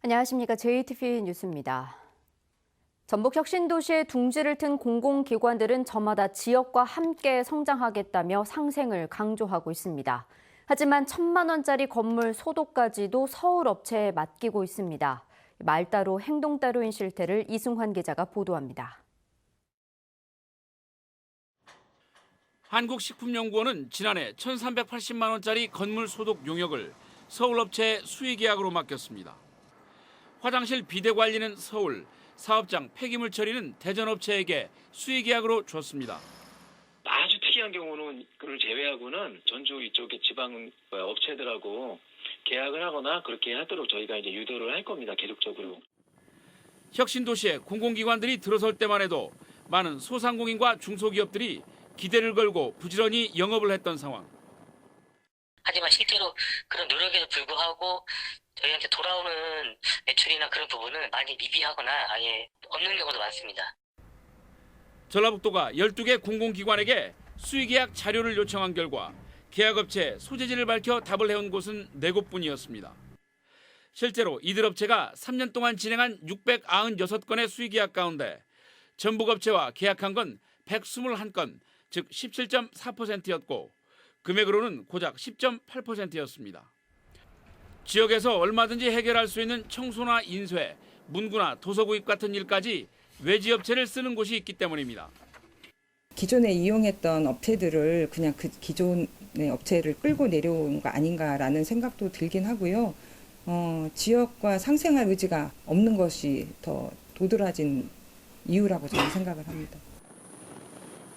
안녕하십니까. JTV 뉴스입니다. 전북 혁신도시의 둥지를 튼 공공기관들은 저마다 지역과 함께 성장하겠다며 상생을 강조하고 있습니다. 하지만 1,000만 원짜리 건물 소독까지도 서울 업체에 맡기고 있습니다. 말 따로 행동 따로인 실태를 이승환 기자가 보도합니다. 한국식품연구원은 지난해 1,380만 원짜리 건물 소독 용역을 서울 업체에 수의 계약으로 맡겼습니다. 화장실 비대 관리는 서울, 사업장 폐기물 처리는 대전 업체에게 수의 계약으로 줬습니다. 아주 특이한 경우는 그를 제외하고는 전주 이쪽의 지방 업체들하고 계약을 하거나 그렇게 하도록 저희가 이제 유도를 할 겁니다. 계속적으로. 혁신도시에 공공기관들이 들어설 때만 해도 많은 소상공인과 중소기업들이 기대를 걸고 부지런히 영업을 했던 상황. 하지만 실제로 그런 노력에도 불구하고 저희한테 돌아오는 매출이나 그런 부분은 많이 미비하거나 아예 없는 경우도 많습니다. 전라북도가 12개 공공기관에게 수의계약 자료를 요청한 결과 계약업체 소재지를 밝혀 답을 해온 곳은 4곳뿐이었습니다. 실제로 이들 업체가 3년 동안 진행한 696건의 수의계약 가운데 전북업체와 계약한 건 121건, 즉 17.4%였고 금액으로는 고작 10.8%였습니다. 지역에서 얼마든지 해결할 수 있는 청소나 인쇄, 문구나 도서 구입 같은 일까지 외지 업체를 쓰는 곳이 있기 때문입니다. 기존에 이용했던 업체들을 그냥 그 기존의 업체를 끌고 내려온 거 아닌가라는 생각도 들긴 하고요. 지역과 상생할 의지가 없는 것이 더 도드라진 이유라고 저는 생각을 합니다.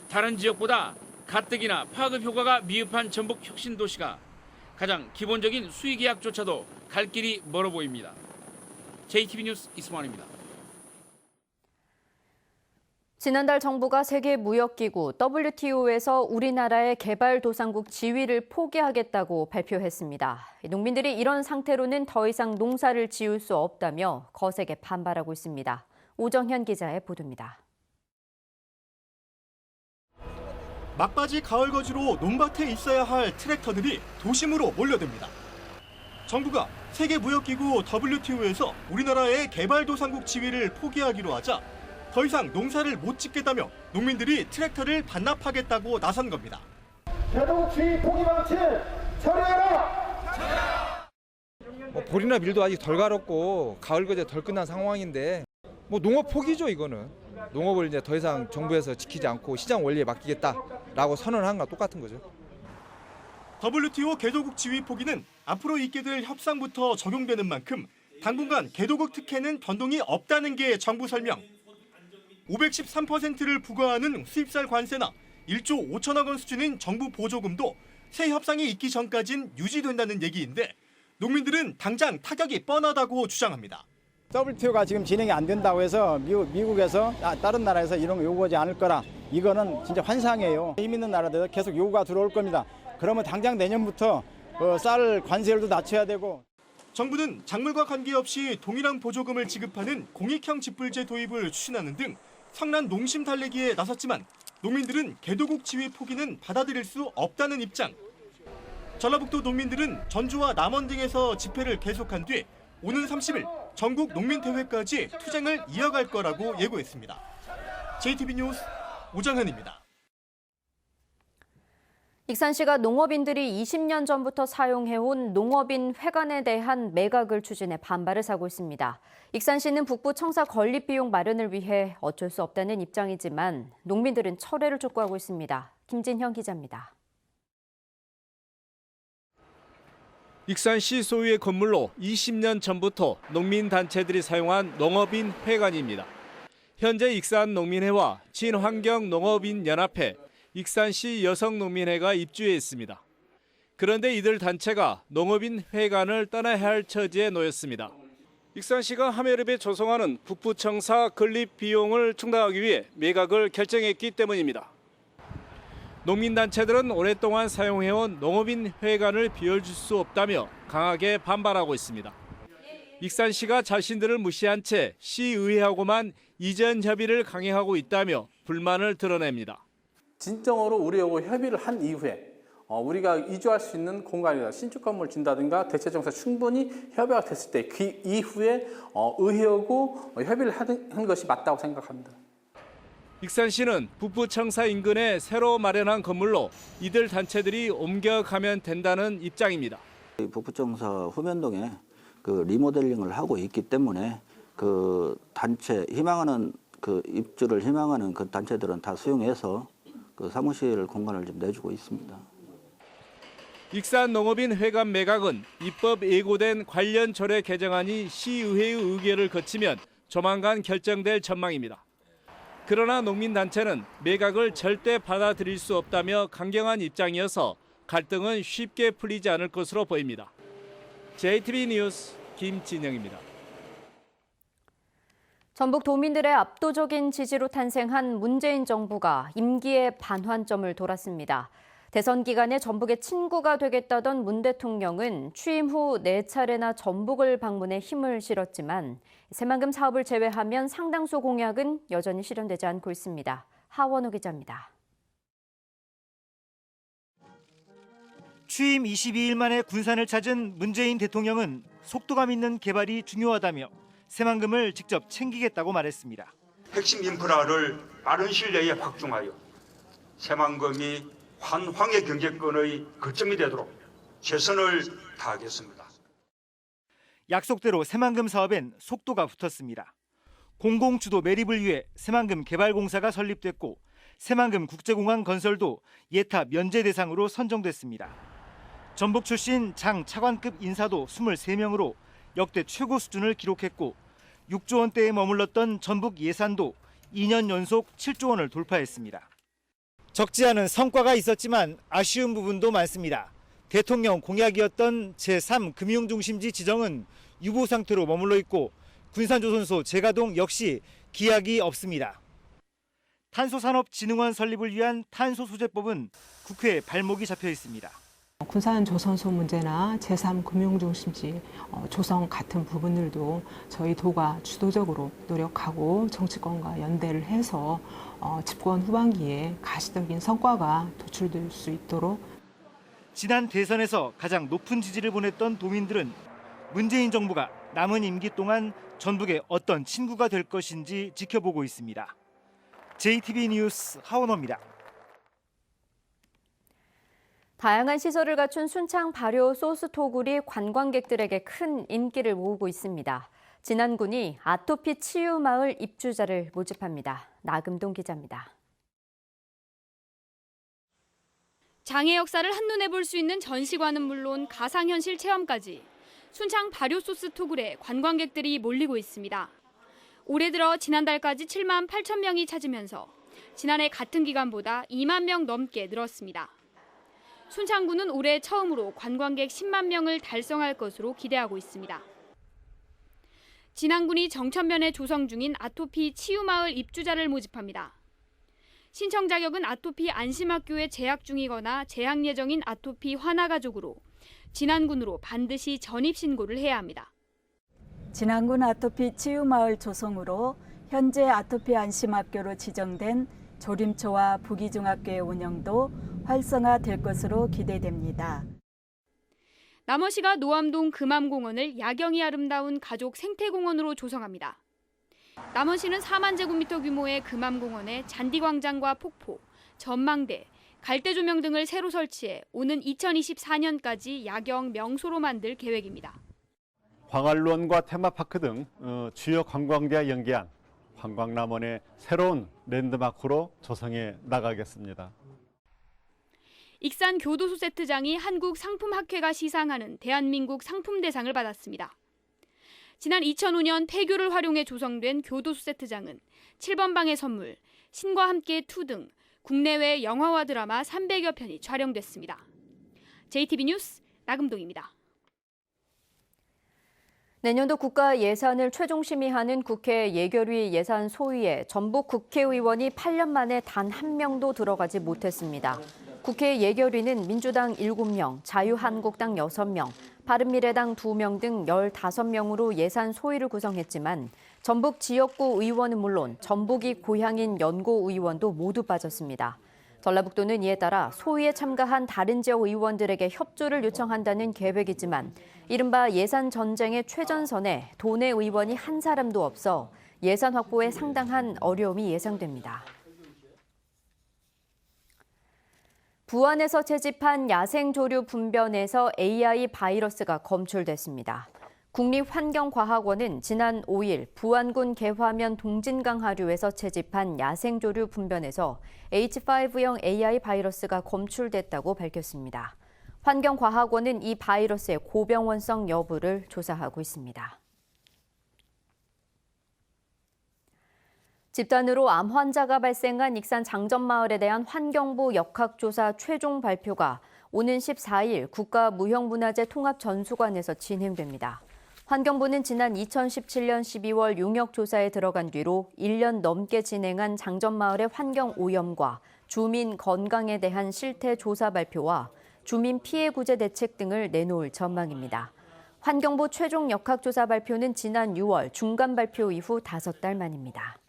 다른 지역보다 가뜩이나 파급 효과가 미흡한 전북 혁신도시가 가장 기본적인 수의계약조차도 갈 길이 멀어 보입니다. JTV 뉴스 이승환입니다. 지난달 정부가 세계무역기구 WTO에서 우리나라의 개발도상국 지위를 포기하겠다고 발표했습니다. 농민들이 이런 상태로는 더 이상 농사를 지을 수 없다며 거세게 반발하고 있습니다. 오정현 기자의 보도입니다. 막바지 가을 거지로 논밭에 있어야 할 트랙터들이 도심으로 몰려듭니다. 정부가 세계무역기구 WTO에서 우리나라의 개발도상국 지위를 포기하기로 하자 더 이상 농사를 못 짓겠다며 농민들이 트랙터를 반납하겠다고 나선 겁니다. 개도국 지위 포기 방침 처리해라! 볼이나 밀도 아직 덜 갈았고 가을 거제 덜 끝난 상황인데 농업 포기죠. 이거는 농업을 이제 더 이상 정부에서 지키지 않고 시장 원리에 맡기겠다라고 선언한 거랑 똑같은 거죠. WTO 개도국 지위 포기는 앞으로 있게 될 협상부터 적용되는 만큼 당분간 개도국 특혜는 변동이 없다는 게 정부 설명. 513%를 부과하는 수입쌀 관세나 1조 5천억 원 수준인 정부 보조금도 새 협상이 있기 전까진 유지된다는 얘기인데 농민들은 당장 타격이 뻔하다고 주장합니다. WTO가 지금 진행이 안 된다고 해서 미국에서 다른 나라에서 이런 거 요구하지 않을 거라 이거는 진짜 환상이에요. 힘 있는 나라들 계속 요구가 들어올 겁니다. 그러면 당장 내년부터 쌀 관세율도 낮춰야 되고. 정부는 작물과 관계없이 동일한 보조금을 지급하는 공익형 직불제 도입을 추진하는 등 성난 농심 달래기에 나섰지만 농민들은 개도국 지위 포기는 받아들일 수 없다는 입장. 전라북도 농민들은 전주와 남원 등에서 집회를 계속한 뒤 오는 30일 전국 농민대회까지 투쟁을 이어갈 거라고 예고했습니다. JTB 뉴스 오정현입니다. 익산시가 농업인들이 20년 전부터 사용해온 농업인 회관에 대한 매각을 추진해 반발을 사고 있습니다. 익산시는 북부 청사 건립 비용 마련을 위해 어쩔 수 없다는 입장이지만 농민들은 철회를 촉구하고 있습니다. 김진형 기자입니다. 익산시 소유의 건물로 20년 전부터 농민단체들이 사용한 농업인 회관입니다. 현재 익산농민회와 친환경농업인연합회, 익산시 여성농민회가 입주해 있습니다. 그런데 이들 단체가 농업인 회관을 떠나야 할 처지에 놓였습니다. 익산시가 하매읍에 조성하는 북부청사 건립 비용을 충당하기 위해 매각을 결정했기 때문입니다. 농민단체들은 오랫동안 사용해온 농업인 회관을 비워줄 수 없다며 강하게 반발하고 있습니다. 익산시가 자신들을 무시한 채 시의회하고만 이전 협의를 강행하고 있다며 불만을 드러냅니다. 진정으로 우리하고 협의를 한 이후에 우리가 이주할 수 있는 공간이다. 신축 건물 준다든가 대체정사 충분히 협의가 됐을 때 그 이후에 의회하고 협의를 하는 것이 맞다고 생각합니다. 익산시는 북부청사 인근에 새로 마련한 건물로 이들 단체들이 옮겨가면 된다는 입장입니다. 북부청사 후면동에 리모델링을 하고 있기 때문에 그 단체 희망하는 입주를 희망하는 그 단체들은 다 수용해서 그 사무실 공간을 좀 내주고 있습니다. 익산 농업인 회관 매각은 입법 예고된 관련 조례 개정안이 시의회의 의결을 거치면 조만간 결정될 전망입니다. 그러나 농민단체는 매각을 절대 받아들일 수 없다며 강경한 입장이어서 갈등은 쉽게 풀리지 않을 것으로 보입니다. JTBC 뉴스 김진영입니다. 전북 도민들의 압도적인 지지로 탄생한 문재인 정부가 임기의 반환점을 돌았습니다. 대선 기간에 전북의 친구가 되겠다던 문 대통령은 취임 후 4차례나 전북을 방문해 힘을 실었지만 새만금 사업을 제외하면 상당수 공약은 여전히 실현되지 않고 있습니다. 하원호 기자입니다. 취임 22일 만에 군산을 찾은 문재인 대통령은 속도감 있는 개발이 중요하다며 새만금을 직접 챙기겠다고 말했습니다. 핵심 인프라를 빠른 시일 내에 확충하여 새만금이 환황의 경제권의 거점이 되도록 최선을 다하겠습니다. 약속대로 새만금 사업엔 속도가 붙었습니다. 공공주도 매립을 위해 새만금 개발공사가 설립됐고 새만금 국제공항 건설도 예타 면제 대상으로 선정됐습니다. 전북 출신 장 차관급 인사도 23명으로 역대 최고 수준을 기록했고 6조 원대에 머물렀던 전북 예산도 2년 연속 7조 원을 돌파했습니다. 적지 않은 성과가 있었지만 아쉬운 부분도 많습니다. 대통령 공약이었던 제3금융중심지 지정은 유보 상태로 머물러 있고 군산조선소 재가동 역시 기약이 없습니다. 탄소산업진흥원 설립을 위한 탄소소재법은 국회에 발목이 잡혀 있습니다. 군산조선소 문제나 제3금융중심지 조성 같은 부분들도 저희 도가 주도적으로 노력하고 정치권과 연대를 해서 집권 후반기에 가시적인 성과가 도출될 수 있도록. 지난 대선에서 가장 높은 지지를 보냈던 도민들은 문재인 정부가 남은 임기 동안 전북의 어떤 친구가 될 것인지 지켜보고 있습니다. JTBC 뉴스 하원호입니다. 다양한 시설을 갖춘 순창 발효 소스토굴이 관광객들에게 큰 인기를 모으고 있습니다. 진안군이 아토피 치유 마을 입주자를 모집합니다. 나금동 기자입니다. 장의 역사를 한눈에 볼 수 있는 전시관은 물론 가상현실 체험까지 순창 발효 소스토굴에 관광객들이 몰리고 있습니다. 올해 들어 지난달까지 7만 8천 명이 찾으면서 지난해 같은 기간보다 2만 명 넘게 늘었습니다. 순창구는 올해 처음으로 관광객 10만 명을 달성할 것으로 기대하고 있습니다. 진안군이 정천면에 조성 중인 아토피 치유마을 입주자를 모집합니다. 신청 자격은 아토피 안심학교에 재학 중이거나 재학 예정인 아토피 환아가족으로 진안군으로 반드시 전입신고를 해야 합니다. 진안군 아토피 치유마을 조성으로 현재 아토피 안심학교로 지정된 조림초와 부기중학교의 운영도 활성화될 것으로 기대됩니다. 남원시가 노암동 금암공원을 야경이 아름다운 가족 생태공원으로 조성합니다. 남원시는 4만 제곱미터 규모의 금암공원에 잔디광장과 폭포, 전망대, 갈대조명 등을 새로 설치해 오는 2024년까지 야경 명소로 만들 계획입니다. 광활루원과 테마파크 등 주요 관광지와 연계한 관광남원의 새로운 랜드마크로 조성해 나가겠습니다. 익산 교도소 세트장이 한국상품학회가 시상하는 대한민국 상품대상을 받았습니다. 지난 2005년 폐교를 활용해 조성된 교도소 세트장은 7번 방의 선물, 신과 함께 2 등 국내외 영화와 드라마 300여 편이 촬영됐습니다. JTBC 뉴스 나금동입니다. 내년도 국가 예산을 최종 심의하는 국회 예결위 예산 소위에 전북 국회의원이 8년 만에 단 한 명도 들어가지 못했습니다. 국회 예결위는 민주당 7명, 자유한국당 6명, 바른미래당 2명 등 15명으로 예산 소위를 구성했지만 전북 지역구 의원은 물론 전북이 고향인 연고 의원도 모두 빠졌습니다. 전라북도는 이에 따라 소위에 참가한 다른 지역 의원들에게 협조를 요청한다는 계획이지만 이른바 예산 전쟁의 최전선에 도내 의원이 한 사람도 없어 예산 확보에 상당한 어려움이 예상됩니다. 부안에서 채집한 야생조류 분변에서 AI 바이러스가 검출됐습니다. 국립환경과학원은 지난 5일 부안군 개화면 동진강 하류에서 채집한 야생조류 분변에서 H5형 AI 바이러스가 검출됐다고 밝혔습니다. 환경과학원은 이 바이러스의 고병원성 여부를 조사하고 있습니다. 집단으로 암 환자가 발생한 익산 장전마을에 대한 환경부 역학조사 최종 발표가 오는 14일 국가무형문화재 통합전수관에서 진행됩니다. 환경부는 지난 2017년 12월 용역조사에 들어간 뒤로 1년 넘게 진행한 장전마을의 환경오염과 주민 건강에 대한 실태조사 발표와 주민 피해 구제 대책 등을 내놓을 전망입니다. 환경부 최종 역학조사 발표는 지난 6월 중간 발표 이후 5달 만입니다.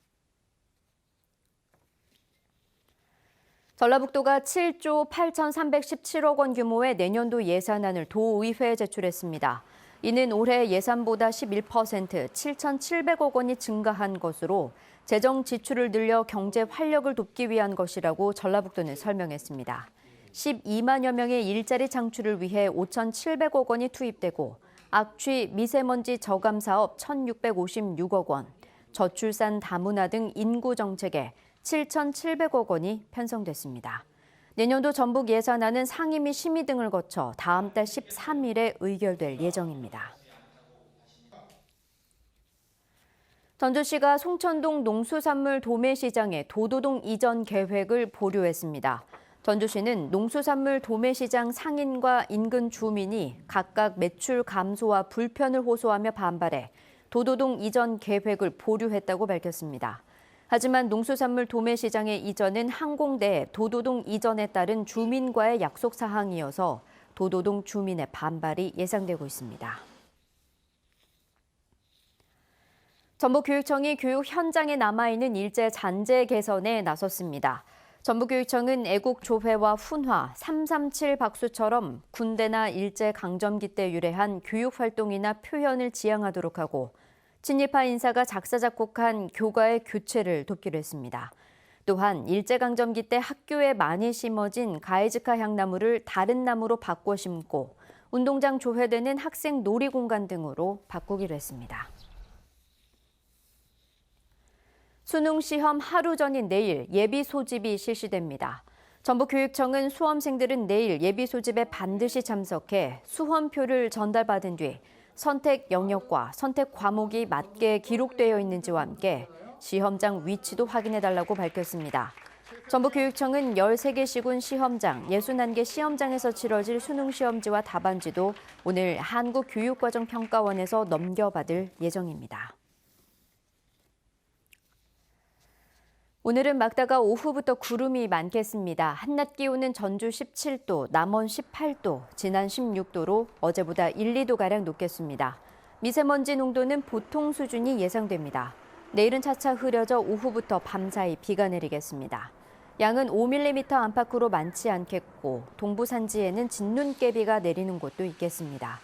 전라북도가 7조 8,317억 원 규모의 내년도 예산안을 도의회에 제출했습니다. 이는 올해 예산보다 11% 7,700억 원이 증가한 것으로 재정 지출을 늘려 경제 활력을 돕기 위한 것이라고 전라북도는 설명했습니다. 12만여 명의 일자리 창출을 위해 5,700억 원이 투입되고 악취 미세먼지 저감 사업 1,656억 원, 저출산 다문화 등 인구 정책에 7,700억 원이 편성됐습니다. 내년도 전북 예산안은 상임위 심의 등을 거쳐 다음 달 13일에 의결될 예정입니다. 전주시가 송천동 농수산물 도매시장의 도도동 이전 계획을 보류했습니다. 전주시는 농수산물 도매시장 상인과 인근 주민이 각각 매출 감소와 불편을 호소하며 반발해 도도동 이전 계획을 보류했다고 밝혔습니다. 하지만 농수산물 도매시장의 이전은 항공대 도도동 이전에 따른 주민과의 약속 사항이어서 도도동 주민의 반발이 예상되고 있습니다. 전북교육청이 교육 현장에 남아있는 일제 잔재 개선에 나섰습니다. 전북교육청은 애국조회와 훈화, 337 박수처럼 군대나 일제 강점기 때 유래한 교육활동이나 표현을 지향하도록 하고 친일파 인사가 작사 작곡한 교과의 교체를 돕기로 했습니다. 또한 일제강점기 때 학교에 많이 심어진 가에즈카 향나무를 다른 나무로 바꿔 심고 운동장 조회되는 학생 놀이공간 등으로 바꾸기로 했습니다. 수능 시험 하루 전인 내일 예비 소집이 실시됩니다. 전북교육청은 수험생들은 내일 예비 소집에 반드시 참석해 수험표를 전달받은 뒤 선택 영역과 선택 과목이 맞게 기록되어 있는지와 함께 시험장 위치도 확인해달라고 밝혔습니다. 전북교육청은 13개 시군 시험장, 61개 시험장에서 치러질 수능 시험지와 답안지도 오늘 한국교육과정평가원에서 넘겨받을 예정입니다. 오늘은 맑다가 오후부터 구름이 많겠습니다. 한낮 기온은 전주 17도, 남원 18도, 진안 16도로 어제보다 1, 2도가량 높겠습니다. 미세먼지 농도는 보통 수준이 예상됩니다. 내일은 차차 흐려져 오후부터 밤사이 비가 내리겠습니다. 양은 5mm 안팎으로 많지 않겠고 동부 산지에는 진눈깨비가 내리는 곳도 있겠습니다.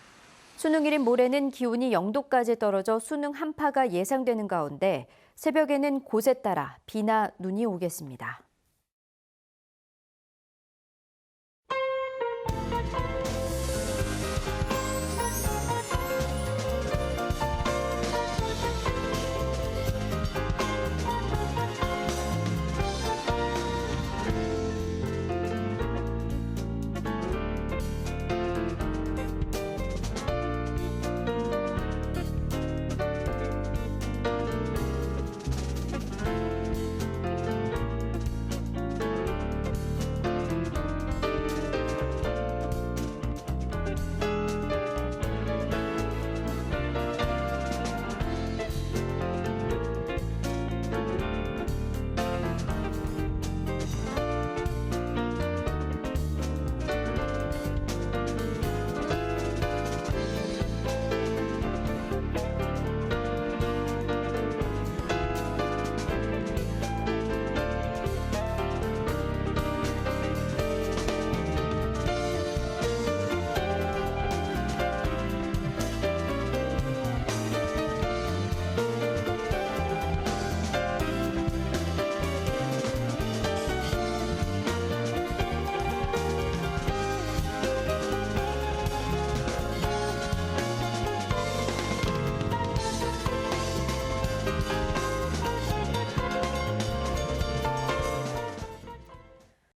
수능일인 모레는 기온이 0도까지 떨어져 수능 한파가 예상되는 가운데 새벽에는 곳에 따라 비나 눈이 오겠습니다.